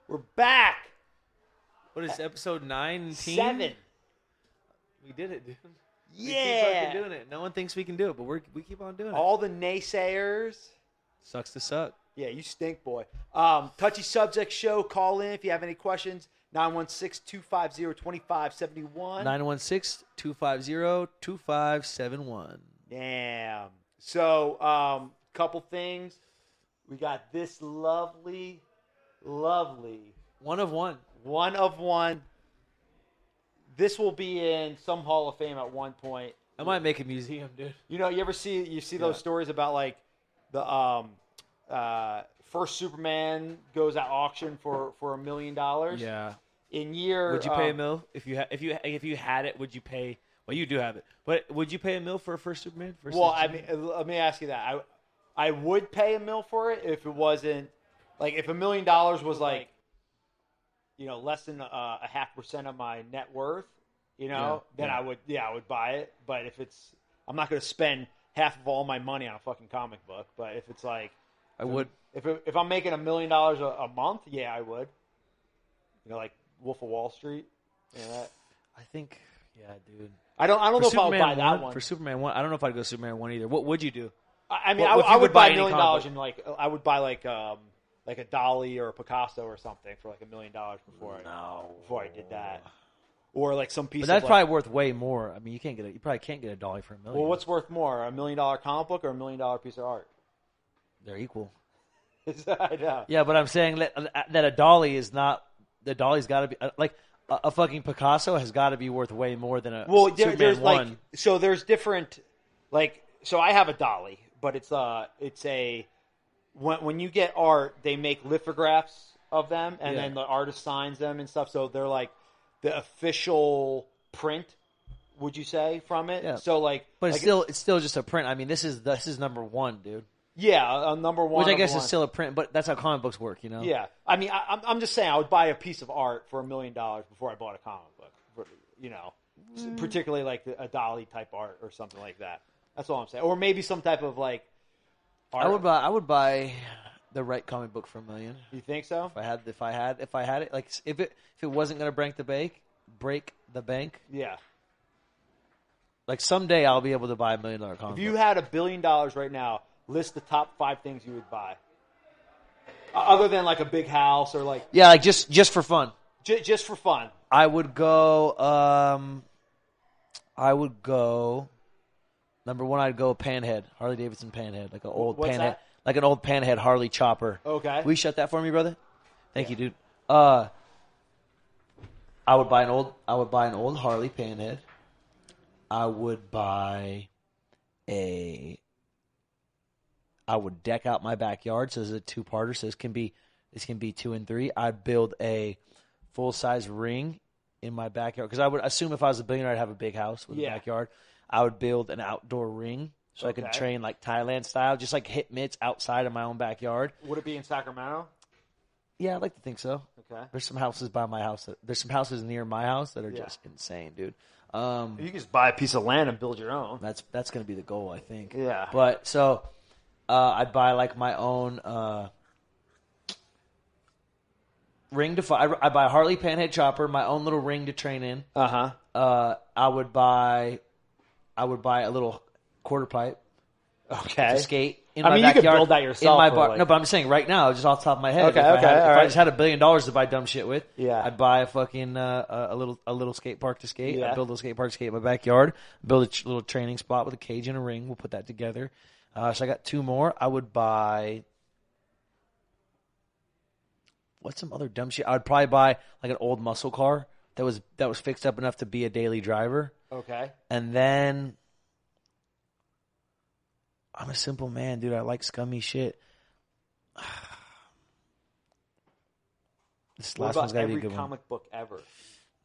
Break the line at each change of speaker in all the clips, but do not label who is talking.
We're back.
What is episode 19?
7.
We did it, dude.
Yeah.
We keep fucking doing it. No one thinks we can do it, but we keep on doing it.
All the naysayers.
Sucks to suck.
Yeah, you stink, boy. Touchy Subject Show. Call in if you have any questions. 916-250-2571.
916-250-2571.
Damn. So, couple things. We got this lovely
One of one.
one of one. This will be in some Hall of Fame at one point.
I might make a museum, dude.
You know, you see those stories about like the first Superman goes at auction for $1 million.
Yeah.
In year.
Would you pay $1 million if you had it? Would you pay? Well, you do have it, but would you pay $1 million for a first Superman?
I mean, let me ask you that. I would pay $1 million for it if it wasn't like if $1 million was like, you know, less than 0.5% of my net worth. You know, then I would buy it. But if it's, I'm not going to spend half of all my money on a fucking comic book. But if it's like,
I would.
If I'm making $1 million a month, yeah, I would. You know, like Wolf of Wall Street. You know that?
I think, yeah, dude.
I don't know if I would buy that one.
For Superman 1, I don't know if I'd go Superman 1 either. What would you do?
I mean, I would buy $1 million and like I would buy like a Dali or a Picasso or something for like $1 million before I did that, or like some piece.
But that's probably worth way more. I mean, you probably can't get a Dali for $1 million.
Well, what's worth more, $1 million comic book or $1 million piece of art?
They're equal.
I know.
Yeah, but I'm saying that a Dali is not. The Dali's got to be like a fucking Picasso has got to be worth way more than a Superman
there's
1.
like so there's different like so I have a Dali. But it's a when you get art, they make lithographs of them, and then the artist signs them and stuff. So they're like the official print, would you say, from it?
Yeah.
So like,
but it's still just a print. I mean, this is number 1, dude.
Yeah, a number 1.
Which I guess is still a print, but that's how comic books work, you know.
Yeah, I mean, I'm just saying, I would buy a piece of art for $1 million before I bought a comic book. You know, particularly like a Dali type art or something like that. That's all I'm saying. Or maybe some type of like art.
I would buy the right comic book for $1 million.
You think so?
If I had it, like if it wasn't gonna break the bank.
Yeah.
Like someday I'll be able to buy $1 million comic book.
If you had $1 billion right now, list the top 5 things you would buy. Other than like a big house or like
like just for fun.
Just for fun.
I would go. Number 1, I'd go Panhead, Harley Davidson Panhead, like an old
What's
Panhead,
that?
like an old Panhead Harley chopper.
Okay.
Will you shut that for me, brother? Thank you, dude. I would buy an old Harley Panhead. I would deck out my backyard so it's a 2-parter. So this can be 2 and 3. I'd build a full-size ring in my backyard because I would assume if I was a billionaire, I'd have a big house with a backyard. I would build an outdoor ring so I could train like Thailand style, just like hit mitts outside of my own backyard.
Would it be in Sacramento?
Yeah, I'd like to think so.
Okay.
There's some houses by my house. There's some houses near my house that are just insane, dude.
You can just buy a piece of land and build your own.
That's going to be the goal, I think.
Yeah.
But so I'd buy like my own ring to fight. I buy a Harley Panhead chopper, my own little ring to train in. I would buy a little quarter pipe.
Okay.
To skate in
I
my
mean,
backyard.
You could build that yourself.
In my bar. No, but I'm saying right now, just off the top of my head.
Okay.
If I just had $1 billion to buy dumb shit with, I'd buy a fucking a little skate park to skate.
Yeah.
I'd build a skate park to skate in my backyard. Build a little training spot with a cage and a ring. We'll put that together. So I got 2 more. I would buy. What's some other dumb shit? I would probably buy like an old muscle car that was fixed up enough to be a daily driver.
Okay.
And then I'm a simple man, dude. I like scummy shit. This last one's gotta be a good one.
Every comic book ever.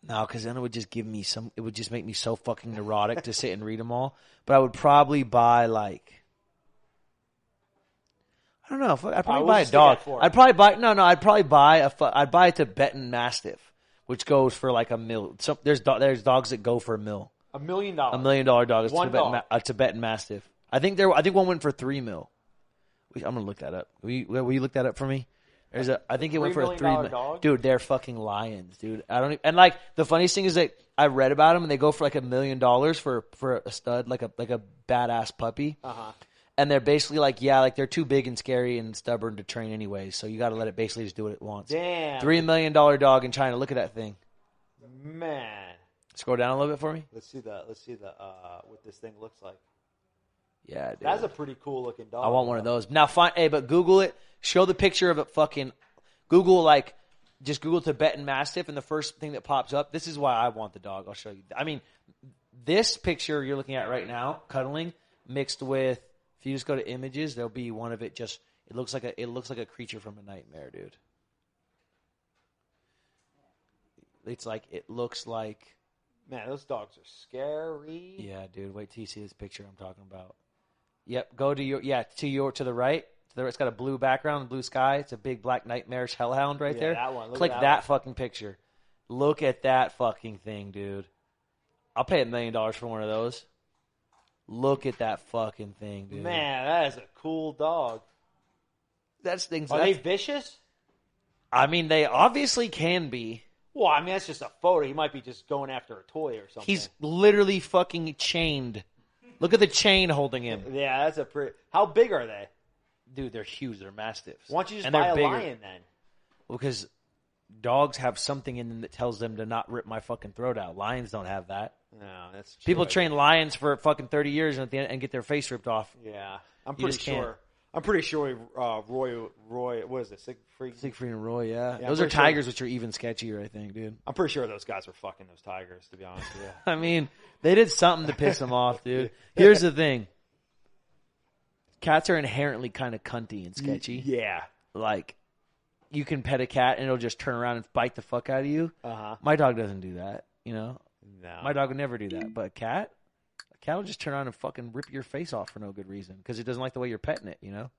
No, because then it would just give me some. It would just make me so fucking neurotic to sit and read them all. But I would probably buy like. I don't know. I'd probably buy a dog. I'd probably buy I'd buy a Tibetan Mastiff, which goes for like $1 million. So there's dogs that go for $1 million.
$1 million.
$1 million dog is
a
Tibetan Mastiff. I think one went for $3 million. I'm gonna look that up. Will you look that up for me? I think it went for a
$3
$3
million
million.
dog?
Dude, they're fucking lions, dude. I don't even, and like the funniest thing is that I read about them and they go for like $1 million for a stud, like a badass puppy. And they're basically like, yeah, like they're too big and scary and stubborn to train anyway. So you got to let it basically just do what it wants.
Damn.
$3 million dog in China. Look at that thing.
Man.
Scroll down a little bit for me.
Let's see what this thing looks like.
Yeah, dude.
That's a pretty cool looking dog.
I want one of those. Now, but Google it. Show the picture of it. Fucking Google just Google Tibetan Mastiff, and the first thing that pops up. This is why I want the dog. I'll show you. I mean, this picture you're looking at right now, cuddling, mixed with. If you just go to images, there'll be one of it. Just it looks like a creature from a nightmare, dude. It looks like.
Man, those dogs are scary.
Yeah, dude. Wait till you see this picture I'm talking about. Yep. Go to to the right. It's got a blue background, blue sky. It's a big black nightmarish hellhound right there.
That one.
Click that fucking picture. Look at that fucking thing, dude. I'll pay $1 million for one of those. Look at that fucking thing, dude.
Man, that is a cool dog.
Are
they vicious?
I mean, they obviously can be.
Well, I mean, that's just a photo. He might be just going after a toy or something.
He's literally fucking chained. Look at the chain holding him.
Yeah, that's a pretty... How big are they?
Dude, they're huge. They're mastiffs.
Why don't you just buy a lion then?
Well, because dogs have something in them that tells them to not rip my fucking throat out. Lions don't have that.
No, that's true.
People train lions for fucking 30 years and get their face ripped off.
Yeah, I'm pretty sure. I'm pretty sure Roy, what is it,
Siegfried and Roy, yeah. Those are tigers, which are even sketchier, I think, dude.
I'm pretty sure those guys were fucking those tigers, to be honest with you.
I mean, they did something to piss them off, dude. Here's the thing. Cats are inherently kind of cunty and sketchy.
Yeah.
Like, you can pet a cat and it'll just turn around and bite the fuck out of you. My dog doesn't do that, you know?
No.
My dog would never do that. But a cat will just turn around and fucking rip your face off for no good reason because it doesn't like the way you're petting it, you know?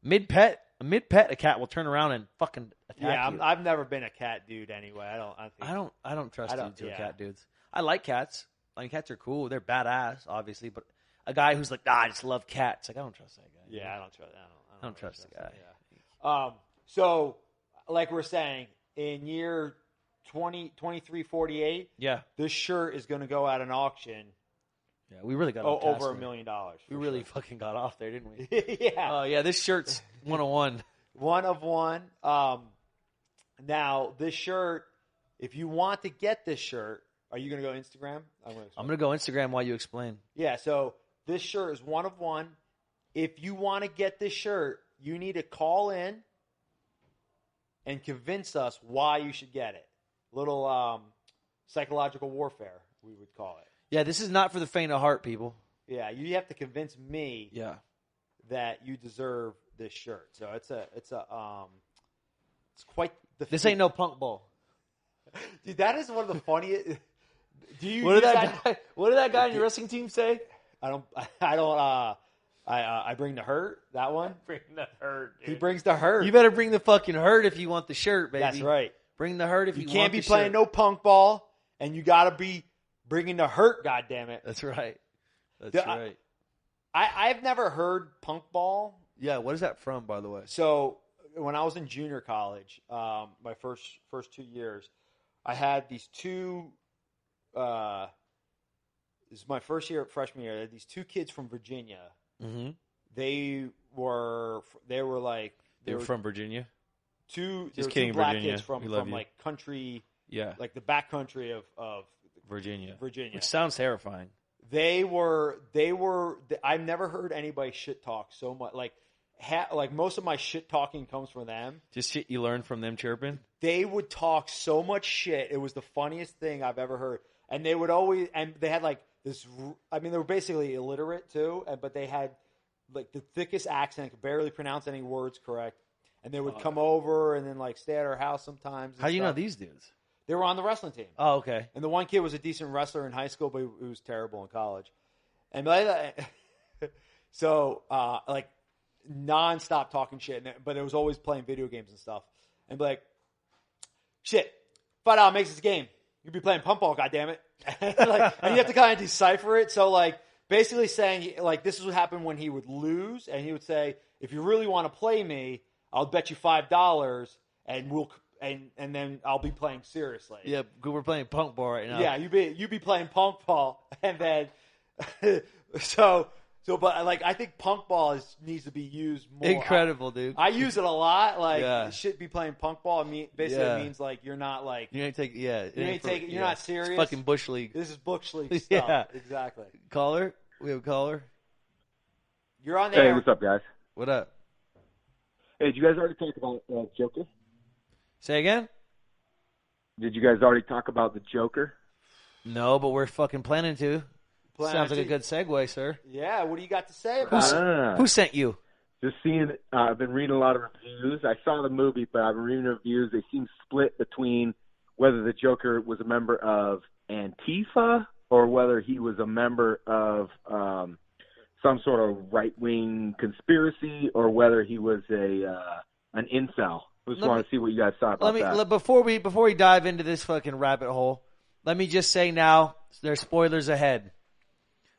Mid-pet, a cat will turn around and fucking attack you.
I've never been a cat dude anyway.
I don't trust cat dudes. I like cats. I mean, cats are cool. They're badass, obviously, but a guy who's like, I just love cats. Like, I don't trust that guy.
Yeah, I don't trust
the guy.
Yeah. So, like we're saying, in year 2348, this shirt is going to go at an auction.
Yeah, we really got
over $1 million.
We really fucking got off there, didn't we?
Yeah.
Oh, yeah, this shirt's 101.
One of one. Now, this shirt, if you want to get this shirt, are you going to go Instagram?
I'm going to go Instagram while you explain.
Yeah, so this shirt is one of one. If you want to get this shirt, you need to call in and convince us why you should get it. Little psychological warfare, we would call it.
Yeah, this is not for the faint of heart, people.
Yeah, you have to convince me that you deserve this shirt. So it's quite the
This ain't no Punkball.
Dude, that is one of the funniest.
What did that guy in your wrestling team say?
I bring the hurt. That one.
Bring the hurt. Dude.
He brings the hurt.
You better bring the fucking hurt if you want the shirt, baby.
That's right.
Bring the hurt if you want the shirt.
You can't be playing no Punkball, and you got to be bringing the hurt. God damn it.
That's right. That's right.
I've never heard Punkball.
Yeah, what is that from, by the way?
So when I was in junior college, my first 2 years, I had these two. This is my first year, freshman year. I had these two kids from Virginia.
Mm-hmm.
They were
from Virginia.
Two
Just kidding,
two black
Virginia.
kids from like country, like the back country of
Virginia,
which
sounds terrifying.
They were. I've never heard anybody shit talk so much. Like most of my shit talking comes from them.
Just shit you learned from them chirping.
They would talk so much shit. It was the funniest thing I've ever heard. And they would always, and they had like this. I mean, they were basically illiterate too, but they had like the thickest accent, could barely pronounce any words correct. And they would come over and then like stay at our house sometimes.
How do you know these dudes?
They were on the wrestling team.
Oh, okay.
And the one kid was a decent wrestler in high school, but he was terrible in college. And like, so like nonstop talking shit, but it was always playing video games and stuff. And be like, shit, $5 makes this a game. You'd be playing Punkball, goddammit. And you have to kind of decipher it. So like basically saying like this is what happened when he would lose, and he would say, if you really want to play me, I'll bet you $5, and then I'll be playing seriously.
Yeah, we're playing Punkball right now.
Yeah, you be playing Punkball, and then but like I think Punkball needs to be used more.
Incredible, dude.
I use it a lot. Like
Yeah.
you should be playing Punkball. I mean, basically it means like you're not like
you ain't take
you're not serious.
It's fucking bush league.
This is bush league stuff.
Yeah.
Exactly.
Caller, we have a caller.
You're on there.
Hey, what's up, guys?
What up?
Hey, did you guys already talk about Joker?
Say again?
Did you guys already talk about the Joker?
No, but we're fucking planning to. Sounds like a good segue, sir.
Yeah, what do you got to say about it?
Who sent you?
Just seeing, I've been reading a lot of reviews. I saw the movie, but I've been reading reviews. They seem split between whether the Joker was a member of Antifa or whether he was a member of some sort of right-wing conspiracy or whether he was an incel. I just want to see what you guys thought about that.
Before we dive into this fucking rabbit hole, let me just say now, there's spoilers ahead.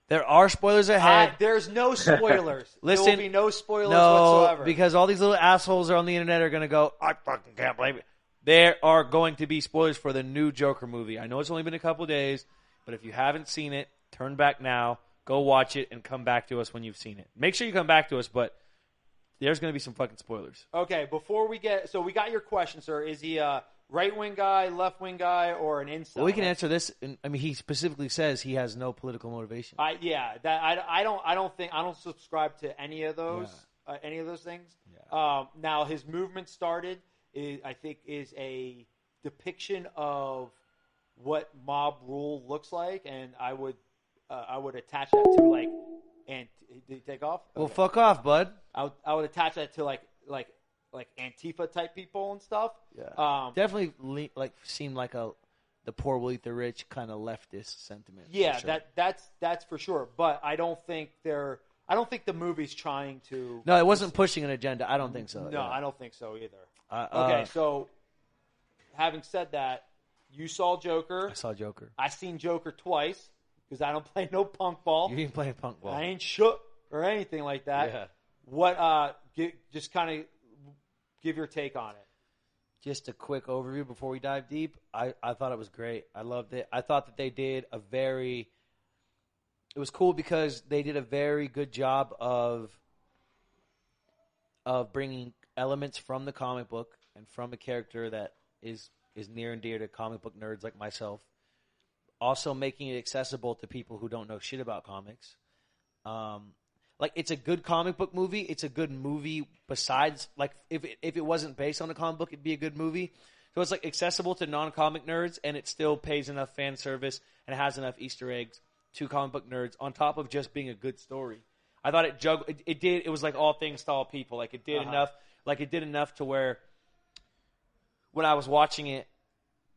There are spoilers ahead.
There's no spoilers.
Listen,
there will be no spoilers whatsoever.
Because all these little assholes are on the internet are going to go, I fucking can't believe it. There are going to be spoilers for the new Joker movie. I know it's only been a couple days, but if you haven't seen it, turn back now, go watch it, and come back to us when you've seen it. Make sure you come back to us, but there's going to be some fucking spoilers.
Okay, before we so we got your question, sir. Is he a right-wing guy, left-wing guy, or an incel?
Well, we can answer this. I mean, he specifically says he has no political motivation.
I don't subscribe to any of those things.
Yeah.
Now his movement started, I think, is a depiction of what mob rule looks like, and I would attach that to like. And did he take off?
Well, fuck off, bud.
I would attach that to like Antifa type people and stuff.
Yeah. Definitely seemed like the poor will eat the rich kind of leftist sentiment.
Yeah,
for sure.
that's for sure. But I don't think the movie's trying to.
No, it wasn't pushing an agenda. I don't think so.
No,
yeah.
I don't think so either. Okay, so having said that, you saw Joker.
I saw Joker.
I seen Joker twice because I don't play no Punkball.
You didn't play Punkball.
I ain't shook or anything like that.
Yeah.
What? Just kind of give your take on it.
Just a quick overview before we dive deep. I thought it was great. I loved it. I thought that they did it was cool because they did a very good job of bringing elements from the comic book and from a character that is near and dear to comic book nerds like myself. Also making it accessible to people who don't know shit about comics. It's a good comic book movie. It's a good movie besides, if it wasn't based on a comic book, it'd be a good movie. So it's, accessible to non-comic nerds, and it still pays enough fan service and has enough Easter eggs to comic book nerds on top of just being a good story. I thought it was like all things to all people. It did enough. It did enough to where when I was watching it,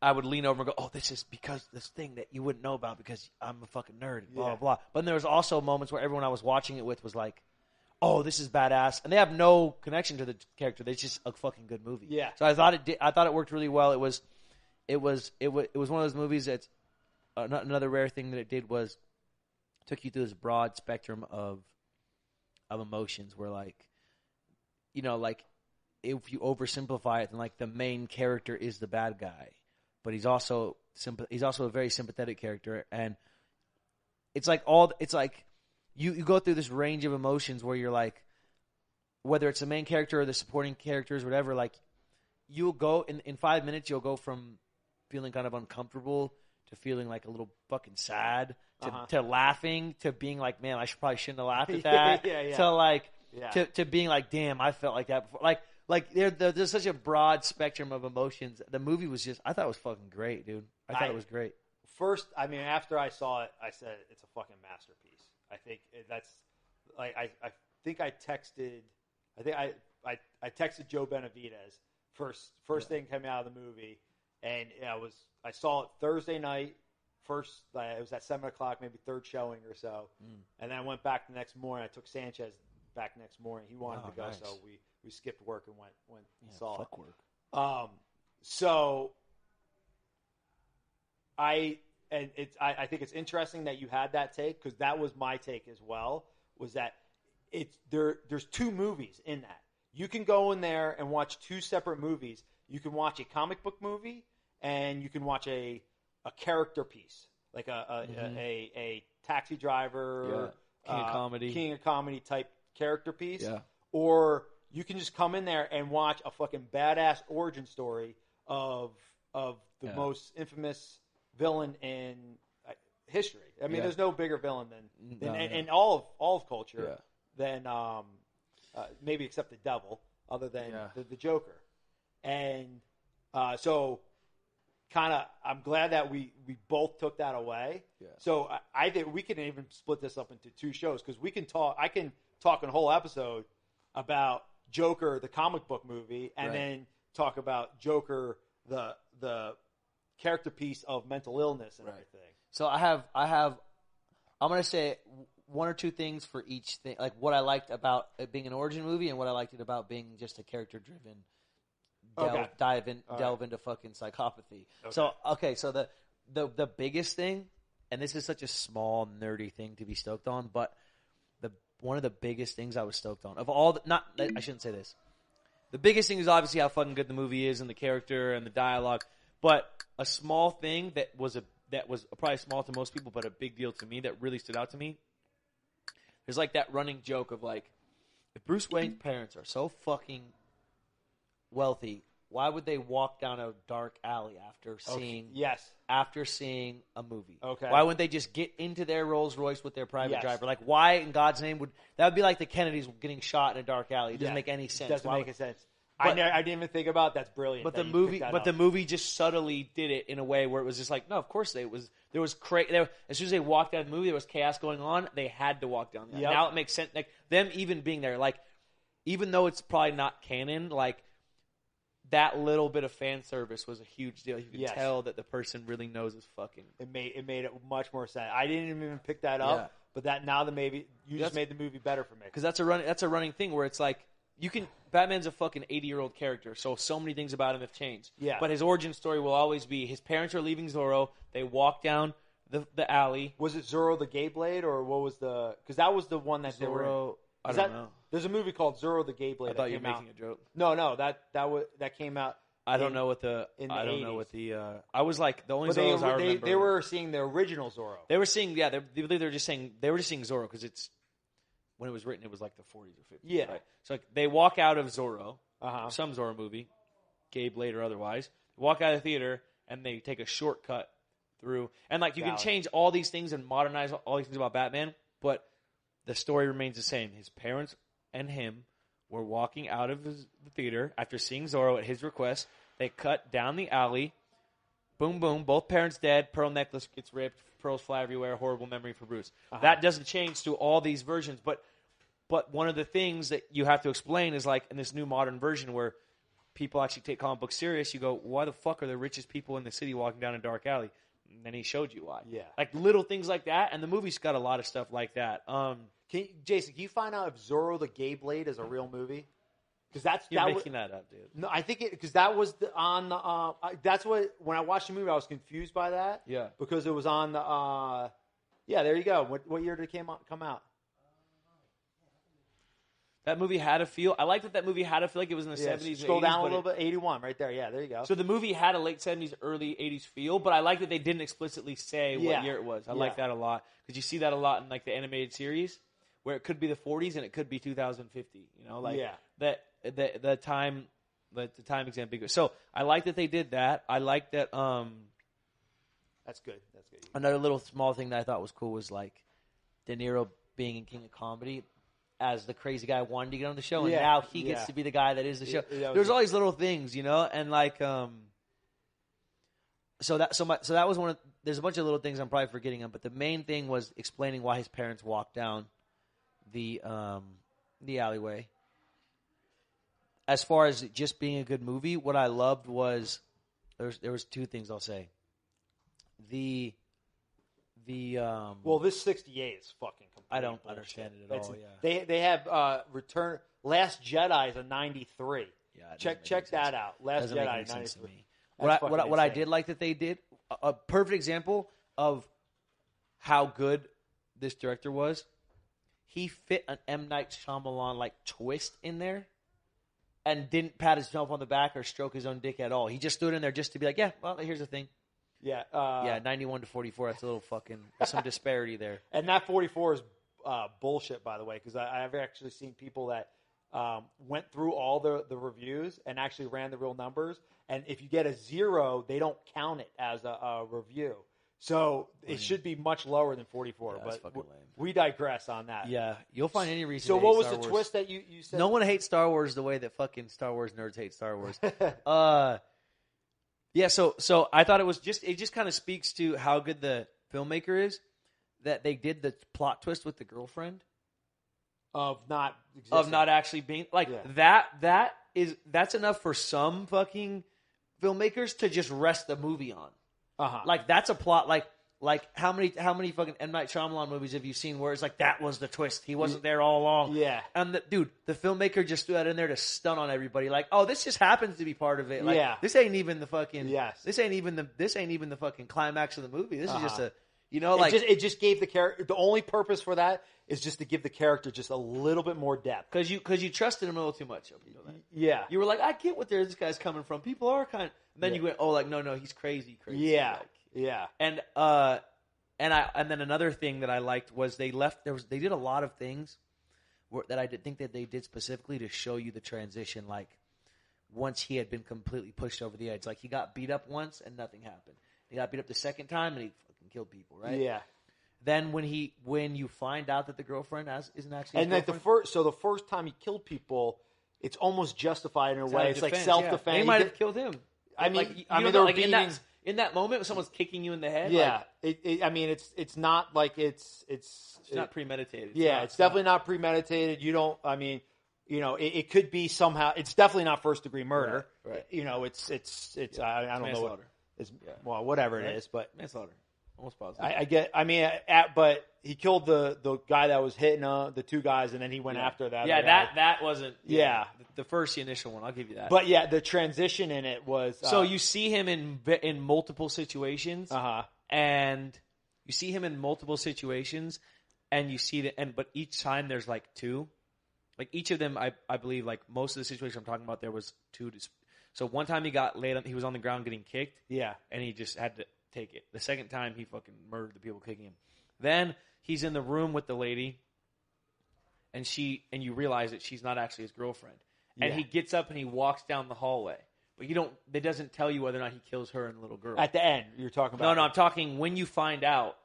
I would lean over and go, oh, this is because this thing that you wouldn't know about because I'm a fucking nerd, blah, blah, blah. But then there was also moments where everyone I was watching it with was like, oh, this is badass. And they have no connection to the character. It's just a fucking good movie.
Yeah.
So I thought it worked really well. It was one of those movies that's another rare thing that it did was took you through this broad spectrum of emotions where if you oversimplify it, then the main character is the bad guy. But he's also a very sympathetic character, and it's you go through this range of emotions where you're whether it's the main character or the supporting characters, whatever. You'll go in 5 minutes, you'll go from feeling kind of uncomfortable to feeling a little fucking sad to laughing to being man, I shouldn't have laughed at that. To being damn, I felt like that before. There's such a broad spectrum of emotions. The movie was I thought it was fucking great, dude. I thought it was great.
First, after I saw it, I said it's a fucking masterpiece. I think that's I think I texted. I texted Joe Benavidez first thing coming out of the movie, and I saw it Thursday night. First, it was at 7:00, maybe third showing or so, and then I went back the next morning. I took Sanchez back next morning. He wanted to go,
nice.
so we skipped work and went and saw
fuck
it.
Work.
So I think it's interesting that you had that take because that was my take as well. Was that there's two movies in that. you can go in there and watch 2 separate movies. You can watch a comic book movie, and you can watch a character piece, like a taxi driver, king of comedy type character piece. Yeah. Or you can just come in there and watch a fucking badass origin story of the most infamous villain in history. I mean, there's no bigger villain than in all of culture than maybe except the devil, other than the Joker. And so, kind of, I'm glad that we both took that away. Yeah. So I think we can even split this up into 2 shows, because we can talk. I can talk in a whole episode about Joker, the comic book movie, and then talk about Joker, the character piece of mental illness and everything.
So I'm going to say 1 or 2 things for each thing, like what I liked about it being an origin movie and what I liked it about being just a character-driven delve into fucking psychopathy. Okay. So the biggest thing, and this is such a small, nerdy thing to be stoked on, but one of the biggest things I was stoked on, I shouldn't say this. The biggest thing is obviously how fucking good the movie is and the character and the dialogue, but a small thing that was probably small to most people, but a big deal to me that really stood out to me. There's like that running joke of like, if Bruce Wayne's parents are so fucking wealthy, why would they walk down a dark alley after seeing a movie? Okay. Why wouldn't they just get into their Rolls Royce with their private driver? Like, why in God's name that would be like the Kennedys getting shot in a dark alley? It doesn't make any sense.
Doesn't make sense. But, I didn't even think about that's brilliant.
But the movie just subtly did it in a way where it was just like, no, of course there was as soon as they walked out of the movie, there was chaos going on. They had to walk down there. Yep. Now it makes sense. Like them even being there, like even though it's probably not canon, like that little bit of fan service was a huge deal. You could tell that the person really knows his fucking.
It made it much more sense. I didn't even pick that up, but that now just made the movie better for me.
Because that's a running thing where it's like. Batman's a fucking 80-year-old character, so many things about him have changed. Yeah. But his origin story will always be his parents are leaving Zorro. They walk down the alley.
Was it Zorro the Gay Blade, or what was the? Because that was the one that
Zorro. I don't know.
There's a movie called Zorro the Gay Blade.
I thought you were making a joke.
No, that came out.
I don't know what the. I don't 80s. Know what the. I was like the only Zorros I remember.
They were seeing the original Zorro.
They were seeing They were just seeing Zorro because it's. When it was written, it was like the 40s or 50s. Yeah. Right? So like, they walk out of Zorro, some Zorro movie, Gay Blade or otherwise, walk out of the theater, and they take a shortcut through. And like you can change all these things and modernize all these things about Batman, but the story remains the same. His parents and him were walking out of the theater after seeing Zorro at his request. They cut down the alley. Boom, boom. Both parents dead. Pearl necklace gets ripped. Pearls fly everywhere. Horrible memory for Bruce. That doesn't change through all these versions. But one of the things that you have to explain is like in this new modern version where people actually take comic books serious, you go, why the fuck are the richest people in the city walking down a dark alley? And then he showed you why. Yeah. Like little things like that. And the movie's got a lot of stuff like that.
Jason, can you find out if Zorro the Gay Blade is a real movie? Because
you're making that up, dude.
No, I think because that was on the. That's what when I watched the movie, I was confused by that. Yeah. Because it was on the. Yeah, there you go. What year did it come out?
That movie had a feel. I like that movie had a feel like it was in the 70s.
Scroll down a little bit. 81, right there. Yeah, there you go.
So the movie had a late 70s, early 80s feel, but I like that they didn't explicitly say what year it was. I like that a lot because you see that a lot in like the animated series, where it could be the 40s and it could be 2050. You know, like that. The time is ambiguous. So I like that they did that. I like that.
That's good. That's good.
Another little small thing that I thought was cool was like De Niro being in King of Comedy as the crazy guy wanting to get on the show, and now he gets to be the guy that is the show. There's all these little things, you know, and like so that was one of. There's a bunch of little things I'm probably forgetting them, but the main thing was explaining why his parents walked down the alleyway. As far as it just being a good movie, what I loved was there was 2 things I'll say.
Well, this 68 is fucking complete.
I don't understand it at all. Yeah,
they have Return Last Jedi is a 93. Yeah, check that out. Last Jedi 93.
What I did like that they did a perfect example of how good this director was. He fit an M. Night Shyamalan like twist in there. and didn't pat himself on the back or stroke his own dick at all. He just stood in there just to be like, yeah, well, here's the thing.
Yeah.
91-44. That's a little fucking there's some disparity there.
And that 44 is bullshit, by the way, because I've actually seen people that went through all the reviews and actually ran the real numbers. And if you get a 0, they don't count it as a review. So it should be much lower than 44.
Yeah,
but we digress on that.
Yeah, you'll find any reason.
So
to
what
hate
was
Star
the
Wars.
twist that you said?
No one hates Star Wars the way that fucking Star Wars nerds hate Star Wars. Yeah, so I thought it just kind of speaks to how good the filmmaker is that they did the plot twist with the girlfriend
of not
actually being like that's enough for some fucking filmmakers to just rest the movie on. Like that's a plot like how many fucking M. Night Shyamalan movies have you seen where it's like that was the twist, he wasn't there all along?
Yeah.
And the filmmaker just threw that in there to stun on everybody. Like, oh, this just happens to be part of it. Like, this ain't even the fucking this ain't even the fucking climax of the movie. This is just a
it just gave the character, the only purpose for that is just to give the character just a little bit more depth
because you trusted him a little too much.
Yeah,
you were like, I get what this guy's coming from. People are kind of. And then you went, oh, like no, he's crazy.
Yeah,
like, and then another thing that I liked was they did a lot of things that I did think that they did specifically to show you the transition. Like once he had been completely pushed over the edge, like he got beat up once and nothing happened. He got beat up the second time and he fucking killed people, right?
Yeah.
Then when you find out that the girlfriend isn't actually
and like the first time he killed people, it's almost justified in a way. It's like self-defense.
Yeah. They might have killed him.
I mean,
they're like in that moment when someone's kicking you in the head.
Yeah, it's not like it's
not premeditated.
It's definitely not premeditated. You don't. I mean, it could be somehow. It's definitely not first degree murder.
Right.
I don't know what. Well, whatever it is, but
manslaughter. Almost positive.
I get. I mean, but he killed the guy that was hitting the two guys, and then he went after that.
Yeah, that wasn't. Yeah, the first initial one. I'll give you that.
But yeah, the transition in it was.
So you see him in multiple situations. And you see him in multiple situations, and you see but each time there's like two. Like each of them, I believe, like most of the situation I'm talking about, there was two. So one time he got laid on, he was on the ground getting kicked.
Yeah,
and he just had to take it. The second time, he fucking murdered the people kicking him. Then he's in the room with the lady, and you realize that she's not actually his girlfriend. And he gets up and he walks down the hallway, but it doesn't tell you whether or not he kills her and the little girl.
At the end, you're talking about.
No, I'm talking when you find out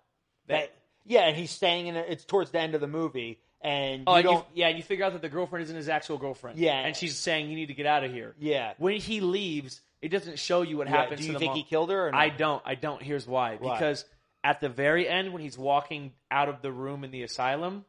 that.
And he's staying in. It's towards the end of the movie. And
you figure out that the girlfriend isn't his actual girlfriend.
Yeah,
and she's saying you need to get out of here.
Yeah.
When he leaves, it doesn't show you what happens.
Do you think he killed her? Or
not? I don't. Here's why. Because at the very end, when he's walking out of the room in the asylum,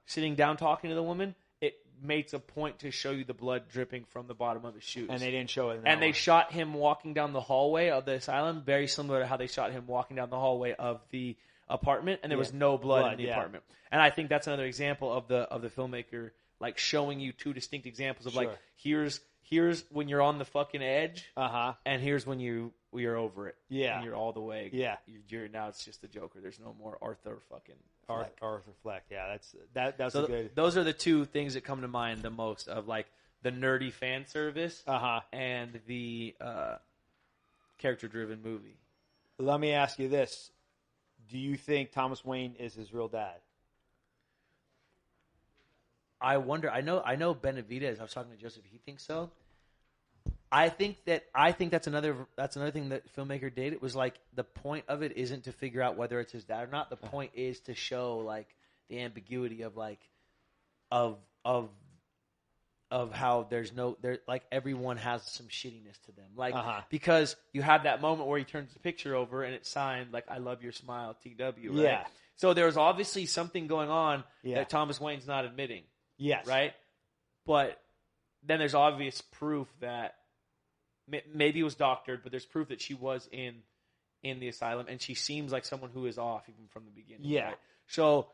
sitting down talking to the woman, it makes a point to show you the blood dripping from the bottom of his shoes.
And they didn't show it.
They shot him walking down the hallway of the asylum, very similar to how they shot him walking down the hallway of the apartment, and there was no blood in the apartment. And I think that's another example of the filmmaker like showing you two distinct examples of like here's when you're on the fucking edge, and here's when you're over it, and you're all the way, you're now it's just the Joker. There's no more Arthur fucking Fleck.
Arthur Fleck. Yeah, that's
so
a good.
Those are the two things that come to mind the most of like the nerdy fan service, and the character driven movie.
Let me ask you this. Do you think Thomas Wayne is his real dad?
I wonder. I know Benavidez. I was talking to Joseph. He thinks so. I think that's another thing that filmmaker did. It was like the point of it isn't to figure out whether it's his dad or not. The point is to show like the ambiguity of like of how like everyone has some shittiness to them. Like because you have that moment where he turns the picture over and it's signed like I love your smile TW. Right?
Yeah.
So there's obviously something going on that Thomas Wayne's not admitting.
Yes.
Right? But then there's obvious proof that maybe it was doctored, but there's proof that she was in the asylum, and she seems like someone who is off even from the beginning.
Yeah.
Right? So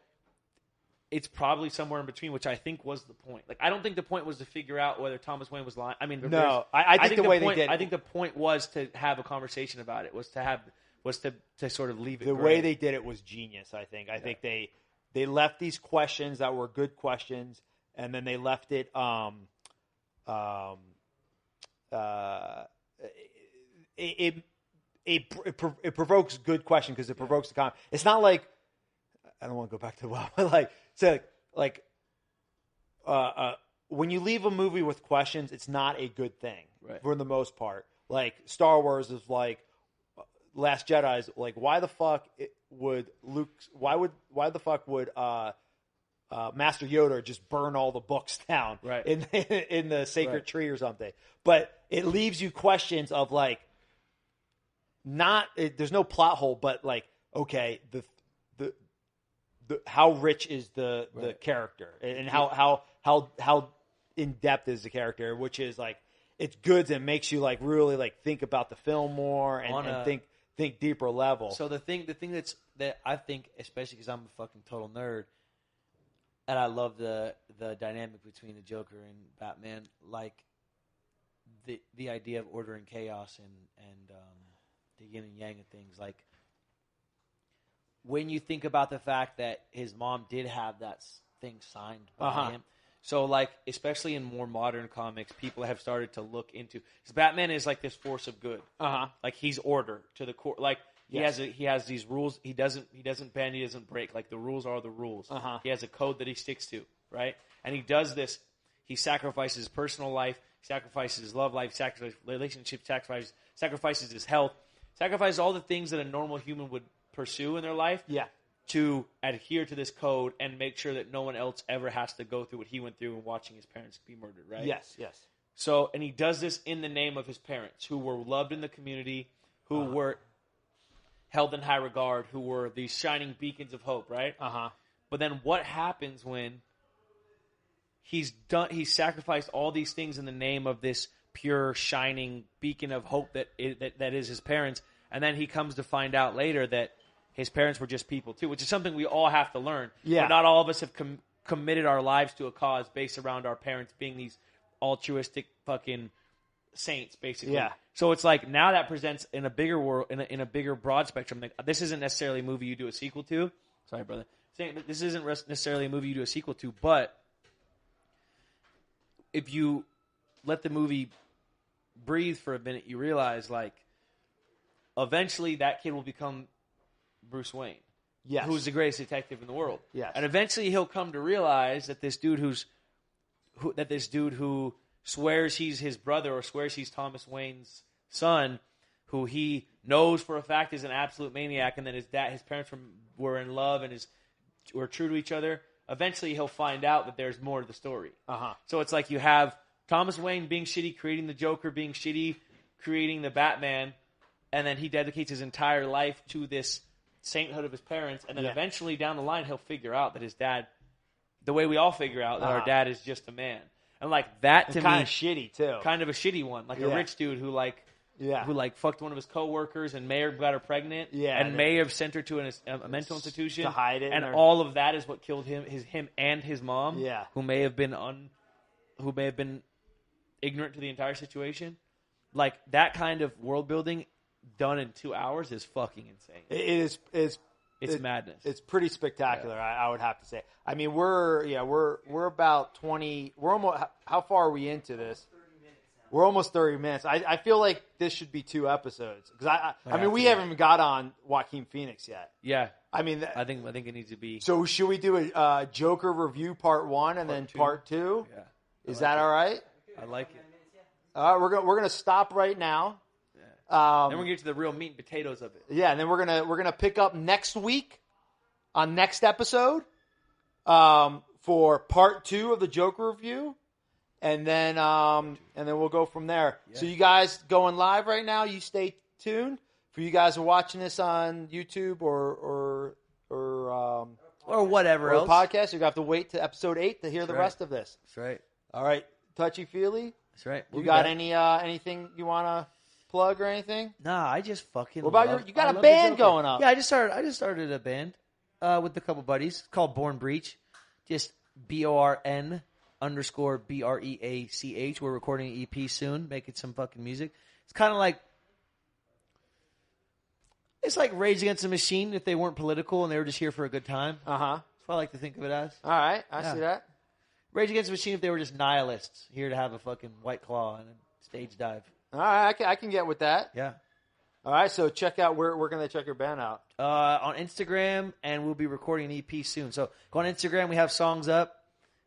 it's probably somewhere in between, which I think was the point. Like, I don't think the point was to figure out whether Thomas Wayne was lying. I mean,
I think the way they did.
I think the point was to have a conversation about it. Was to sort of leave it.
The way they did it was genius. I think. I think they left these questions that were good questions, and then they left it it provokes good question because it provokes the comment. It's not like I don't want to go back to WoW, but when you leave a movie with questions, it's not a good thing for the most part. Like Star Wars is like Last Jedi is like why the fuck would Master Yoda just burn all the books down in the sacred tree or something? But it leaves you questions of like there's no plot hole, but like okay the how rich is the character and how in depth is the character, which is like it's good and makes you like really like think about the film more and think deeper level.
So the thing that I think, especially because I'm a fucking total nerd, and I love the dynamic between the Joker and Batman, like the idea of order and chaos and the yin and yang of things, like. When you think about the fact that his mom did have that thing signed by him. So, like, especially in more modern comics, people have started to look into... Because Batman is like this force of good. Like, he's order to the core. Like, he has these rules. He doesn't bend, he doesn't break. Like, the rules are the rules. He has a code that he sticks to, right? And he does this. He sacrifices his personal life, sacrifices his love life, sacrifices relationships, sacrifices his health, sacrifices all the things that a normal human would pursue in their life to adhere to this code and make sure that no one else ever has to go through what he went through in watching his parents be murdered, right?
Yes.
So, and he does this in the name of his parents, who were loved in the community, who were held in high regard, who were these shining beacons of hope, right? But then what happens when he's sacrificed all these things in the name of this pure, shining beacon of hope that is his parents, and then he comes to find out later that his parents were just people too, which is something we all have to learn. Yeah. But not all of us have committed our lives to a cause based around our parents being these altruistic fucking saints, basically. Yeah. So it's like now that presents in a bigger world, in a bigger broad spectrum. Like, this isn't necessarily a movie you do a sequel to. Sorry, brother. This isn't necessarily a movie you do a sequel to, but if you let the movie breathe for a minute, you realize like eventually that kid will become Bruce Wayne, who's the greatest detective in the world. Yes. And eventually he'll come to realize that this dude who swears he's his brother or swears he's Thomas Wayne's son, who he knows for a fact is an absolute maniac, and then his parents were in love and were true to each other. Eventually he'll find out that there's more to the story. So it's like you have Thomas Wayne being shitty, creating the Joker, being shitty, creating the Batman, and then he dedicates his entire life to this sainthood of his parents, and then eventually down the line he'll figure out that his dad, the way we all figure out that our dad is just a man, and like that to me,
kind of shitty too,
kind of a shitty one, like a rich dude who fucked one of his coworkers and may have got her pregnant, and may have sent her to a mental institution
to hide it,
and all of that is what killed him and his mom, who may have been ignorant to the entire situation. Like that kind of world building done in 2 hours is fucking insane. It's madness. It's
pretty spectacular. I would have to say. I mean, we're about 20. We're almost. How far are we into this? We're almost 30 minutes. I feel like this should be 2 episodes because I mean we haven't even got on Joaquin Phoenix yet.
Yeah.
I mean,
I think it needs to be.
So should we do a Joker review part 1 and then part 2?
Yeah.
Is that all right?
I like it.
We're gonna stop right now.
Then we're gonna get to the real meat and potatoes of it.
Yeah, and then we're gonna pick up next week on next episode for part 2 of the Joker review, and then we'll go from there. Yeah. So you guys going live right now? You stay tuned. For you guys who are watching this on YouTube or
whatever else
podcast, you're gonna have to wait to episode 8 to hear the rest of this.
That's right.
All right, Touchy Fili.
That's right.
You got anything you wanna plug or anything?
Nah, I just fucking.
What about you got a band going up?
Yeah, I just started a band with a couple buddies called Born Breach. Just BORN_BREACH. We're recording an EP soon, making some fucking music. It's kind of like Rage Against the Machine if they weren't political and they were just here for a good time. That's what I like to think of it as.
All right, I see that.
Rage Against the Machine if they were just nihilists here to have a fucking White Claw and Stage dive.
All right, I can get with that.
Yeah.
All right, so check out where can they check your band out?
On Instagram, and we'll be recording an EP soon. So go on Instagram. We have songs up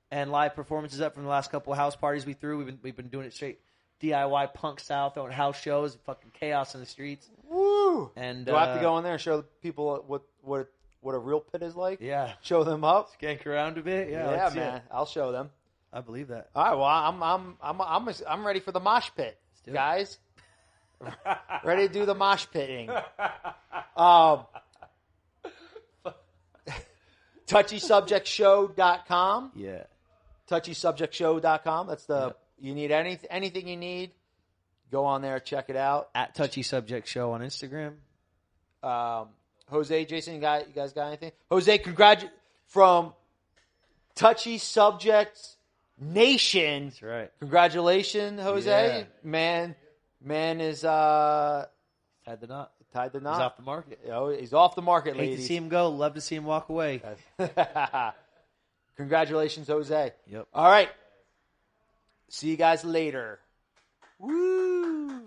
and live performances up from the last couple of house parties we threw. We've been doing it straight DIY punk style, throwing house shows, fucking chaos in the streets.
Woo!
And
do I have to go in there and show people what a real pit is like?
Yeah.
Show them up.
Skank around a bit. Yeah.
Yeah, man. I'll show them.
I believe that.
All right. Well, I'm ready for the mosh pit, guys. Ready to do the mosh pitting. TouchySubjectShow.com.
Yeah.
TouchySubjectShow.com. That's the you need anything you need. Go on there, check it out.
At Touchy Subject Show on Instagram.
Jose, Jason, you guys got anything? Jose, from Touchy Subjects Nation.
That's right.
Congratulations, Jose.
Yeah.
Man is
Tied the knot.
tied the knot.
He's off the market.
He's off the market,
Hate
ladies.
to see him go. Love to see him walk away.
Congratulations, Jose.
Yep.
All right. See you guys later. Woo!